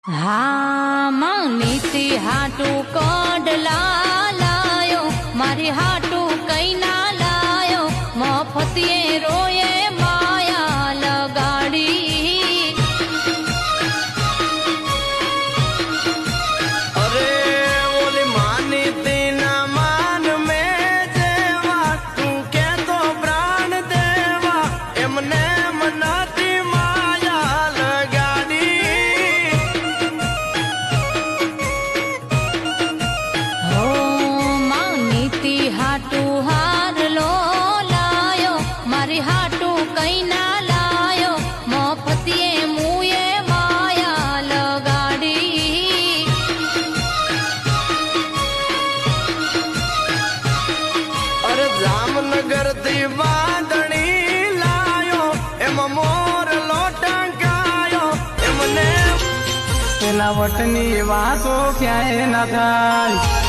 હા નીતિ હાટુ કડલા લાયો મારી હાટુ કઈ ના લાયો મફતિયે રોયે માયા લગાડી અરે ઓલી માની તેના માન મેં જેવા તું કે તો પ્રાણ દેવા એમને મનાતી માયા લગાડી હો નીતિ હાટુ હાર લો લાયો મારી હાટુ કઈ ના લાયો મફતિયે મુએ માયા લગાડી અરે જામનગર થી વાદળી લાયો એમાં મોર લોટંકાયો એમને પેલા વટની વાતો ક્યાંય ના થાય।